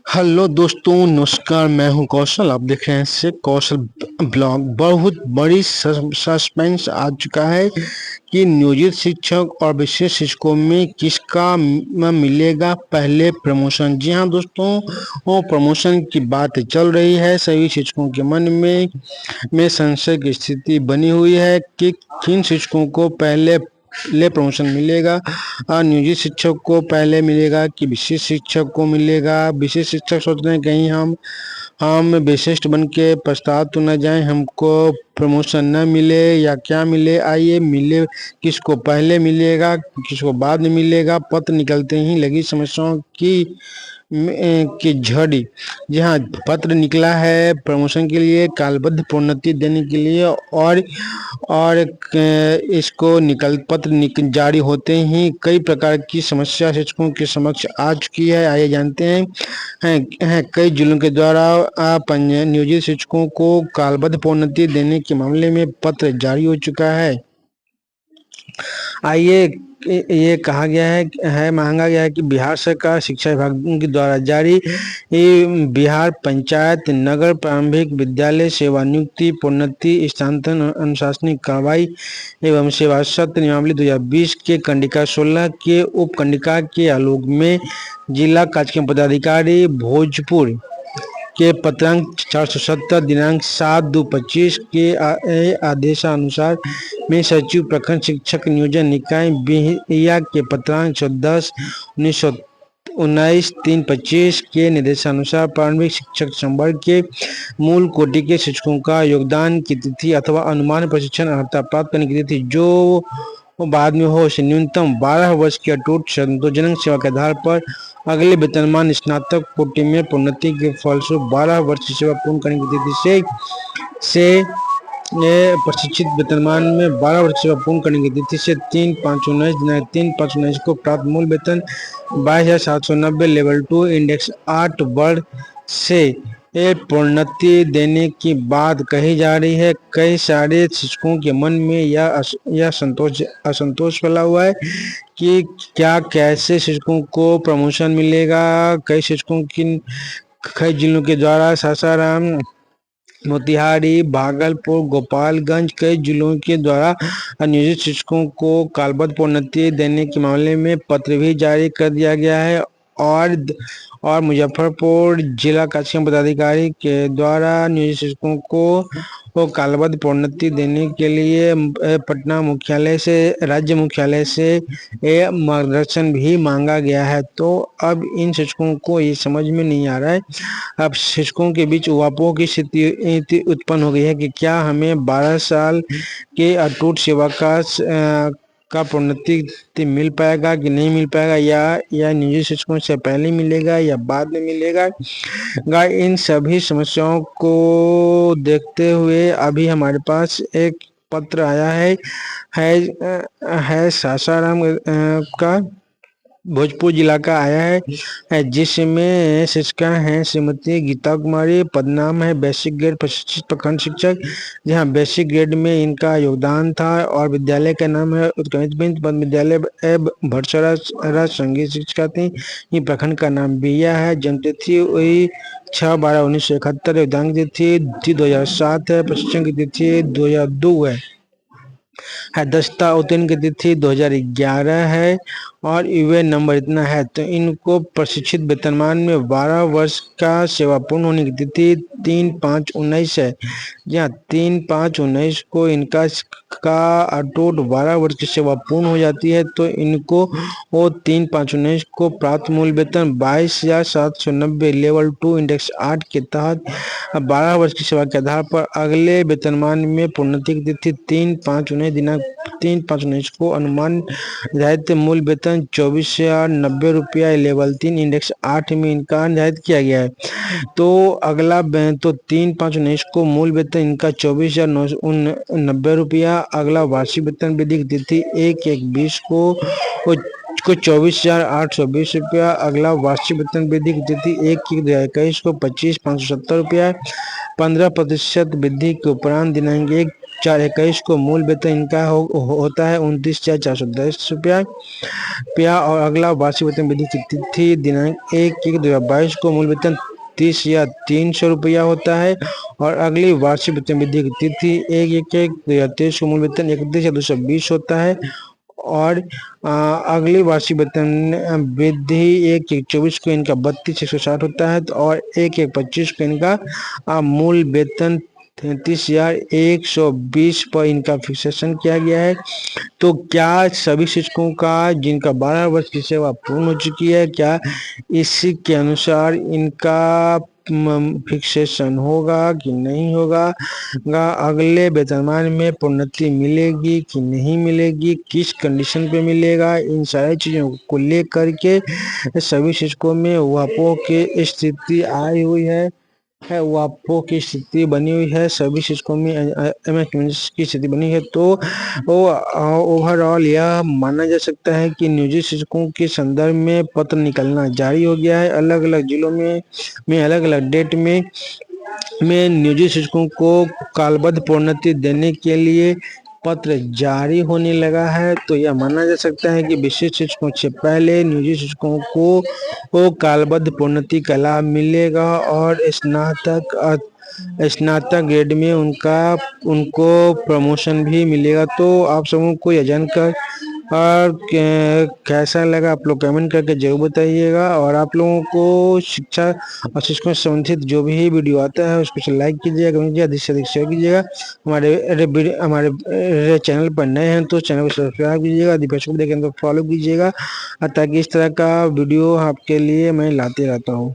Hello दोस्तों, नमस्कार। मैं हूं कौशल। आप देख रहे हैं से कौशल ब्लॉग। बहुत बड़ी सस्पेंस आ चुका है कि नियोजित शिक्षक और विशेष शिक्षकों में किसका मिलेगा पहले प्रमोशन। जी हां दोस्तों, वो प्रमोशन की बात चल रही है। सभी शिक्षकों के मन में संशय की स्थिति बनी हुई है कि किन शिक्षकों को पहले प्रमोशन मिलेगा। नियोजित शिक्षक को पहले मिलेगा कि विशेष शिक्षक को मिलेगा। विशेष शिक्षक सोच रहे हैं कहीं हम विशिष्ट बन के पछता तो न जाएं, हमको प्रमोशन न मिले या क्या मिले। आइए मिले, किसको पहले मिलेगा किसको बाद में मिलेगा। पत्र निकलते ही लगी समस्याओं की झड़ी। जी हाँ, पत्र निकला है प्रमोशन के लिए, कालबद्ध प्रोन्नति देने के लिए। और इसको जारी होते ही कई प्रकार की समस्या शिक्षकों के समक्ष आ चुकी है। आइए जानते हैं कई जिलों के द्वारा नियोजित शिक्षकों को कालबद्ध प्रोन्नति देने के मामले में पत्र जारी हो चुका है। आइए, ये कहा गया है मांगा गया है कि बिहार सरकार शिक्षा विभाग के द्वारा जारी बिहार पंचायत नगर प्रारंभिक विद्यालय सेवानियुक्ति प्रोन्नति स्थानांतरण अनुशासनिक कार्रवाई एवं सेवा सत्र नियमावली 2020 के कंडिका 16 के उप कंडिका के आलोक में जिला कार्यक्रम पदाधिकारी भोजपुर के पत्रांक 470 दिनांक 7/2/25 के आदेशानुसार में सचिव प्रखंड शिक्षक नियोजन निकाय बिहिया के पत्रांक 10/19 3/25 के निर्देशानुसार प्रारंभिक शिक्षक संवर्ग के मूल कोटि के शिक्षकों का योगदान की तिथि अथवा अनुमान प्रशिक्षण अर्हता प्राप्त करने की तिथि जो बाद में हो से न्यूनतम 12 वर्ष की अटूट संतोषजनक सेवा के आधार पर अगले वेतनमान स्नातक कोटि में प्रोन्नति के फलस्वरूप 12 वर्ष की सेवा पूर्ण करने की तिथि से प्रशिक्षित वेतनमान में 12 वर्ष सेवा पूर्ण करने की तिथि से 3/5/19 को प्राप्त मूल वेतन 22,790 लेवल 2 इंडेक्स 8 वर्ग से प्रोन्नति देने की बात कही जा रही है। कई सारे शिक्षकों के मन में यह असंतोष फैला हुआ है कि क्या कैसे शिक्षकों को प्रमोशन मिलेगा। कई जिलों के द्वारा सासाराम, मोतिहारी, भागलपुर, गोपालगंज कई जिलों के द्वारा नियोजित शिक्षकों को कालबद्ध प्रोन्नति देने के मामले में पत्र भी जारी कर दिया गया है। और मुजफ्फरपुर जिला कार्यक्रम पदाधिकारी के द्वारा नियोजित शिक्षकों को कालबद्ध प्रोन्नति देने के लिए पटना राज्य मुख्यालय से मार्गदर्शन भी मांगा गया है। तो अब इन शिक्षकों को ये समझ में नहीं आ रहा है। अब शिक्षकों के बीच उहापोह की स्थिति उत्पन्न हो गई है कि क्या हमें 12 साल के अटूट सेवा का प्रोन्नति मिल पाएगा कि नहीं मिल पाएगा, या निजी शिक्षकों से पहले मिलेगा या बाद में मिलेगा। इन सभी समस्याओं को देखते हुए अभी हमारे पास एक पत्र आया है सासाराम का, भोजपुर जिला का आया है जिसमें शिक्षिका हैं श्रीमती गीता कुमारी। पदनाम है बेसिक ग्रेड प्रशिक्षित प्रखंड शिक्षक। जहाँ बेसिक ग्रेड में इनका योगदान था। और विद्यालय का नाम है उत्क्रमित पद विद्यालय एवं भरसरा संगीत शिक्षिका थी। ये प्रखंड का नाम बिया है। जन्म तिथि वही 6/12/1971। योगदान की तिथि 2007 है। प्रशिक्षण की तिथि 2002 है। दस्ता उत्तीर्ण की तिथि 2011 है। और यूएन नंबर इतना है। तो इनको प्रशिक्षित वेतनमान में 12 वर्ष का सेवा पूर्ण होने की तिथि 3/5/19 है। जहाँ 3/5/19 को इनका अटूट 12 वर्ष की सेवा पूर्ण हो जाती है। तो इनको वो 3/5/19 को प्राप्त मूल वेतन 22,790 लेवल 2 इंडेक्स 8 के तहत 12 वर्ष की सेवा के आधार पर अगले वेतनमान में प्रोन्नति की तिथि 3/5/19 दिनांक 3/5/19 को अनुमान निर्धारित मूल वेतन 24,090 रुपया लेवल 3 इंडेक्स 8 में इनका निर्धारित किया गया है। तो 3/5/19 को मूल वेतन इनका 24,990 रुपया। अगला वार्षिक वेतन वृद्धि की तिथि 1/1/20 को 24,820 रुपया। अगला वार्षिक वेतन वृद्धि की तिथि 1/1/2021 को 25,570 रुपया। 15% वृद्धि के उपरांत दिनांक 2021 को मूल वेतन इनका होता है 29,410 रुपया और अगला वार्षिक वेतन वृद्धि की तिथि दिनांक 1/1/2022 को मूल वेतन 30,300 रुपया होता है और अगली वार्षिक वेतन वृद्धि की तिथि 1/1/2023 को मूल वेतन 31,220 होता है और अगली वार्षिक वेतन वृद्धि 1/1/24 को इनका 32,160 होता है और 1/1/25 को इनका मूल वेतन 33,120 पर इनका फिक्सेशन किया गया है। तो क्या सभी शिक्षकों का जिनका 12 वर्ष की सेवा पूर्ण हो चुकी है, क्या इसी के अनुसार इनका फिक्सेशन होगा कि नहीं होगा, अगले वेतनमान में प्रोन्नति मिलेगी कि नहीं मिलेगी, किस कंडीशन पे मिलेगा, इन सारी चीज़ों को लेकर के सभी शिक्षकों में वापो की स्थिति आई हुई है वापो की स्थिति बनी हुई है, सभी शिक्षकों में एमएस की स्थिति बनी है। तो ओवरऑल यह माना जा सकता है कि नियोजित शिक्षकों के संदर्भ में पत्र निकलना जारी हो गया है। अलग अलग जिलों में अलग अलग डेट में नियोजित शिक्षकों को कालबद्ध प्रोन्नति देने के लिए पत्र जारी होने लगा है। तो यह माना जा सकता है कि विशिष्ट शिक्षकों से पहले नियोजित शिक्षकों को कालबद्ध प्रोन्नति का लाभ मिलेगा और स्नातक ग्रेड में उनको प्रमोशन भी मिलेगा। तो आप सबों को यह जानकर और कैसा लगा आप लोग कमेंट करके जरूर बताइएगा और आप लोगों को शिक्षा और शिक्षकों से संबंधित जो भी वीडियो आता है उसको लाइक कीजिएगा, कमेंट कीजिएगा, अधिक से अधिक शेयर कीजिएगा। हमारे चैनल पर नए हैं तो चैनल को सब्सक्राइब कीजिएगा, यदि फेसबुक देखें तो फॉलो कीजिएगा ताकि इस तरह का वीडियो आपके लिए मैं लाते रहता हूँ।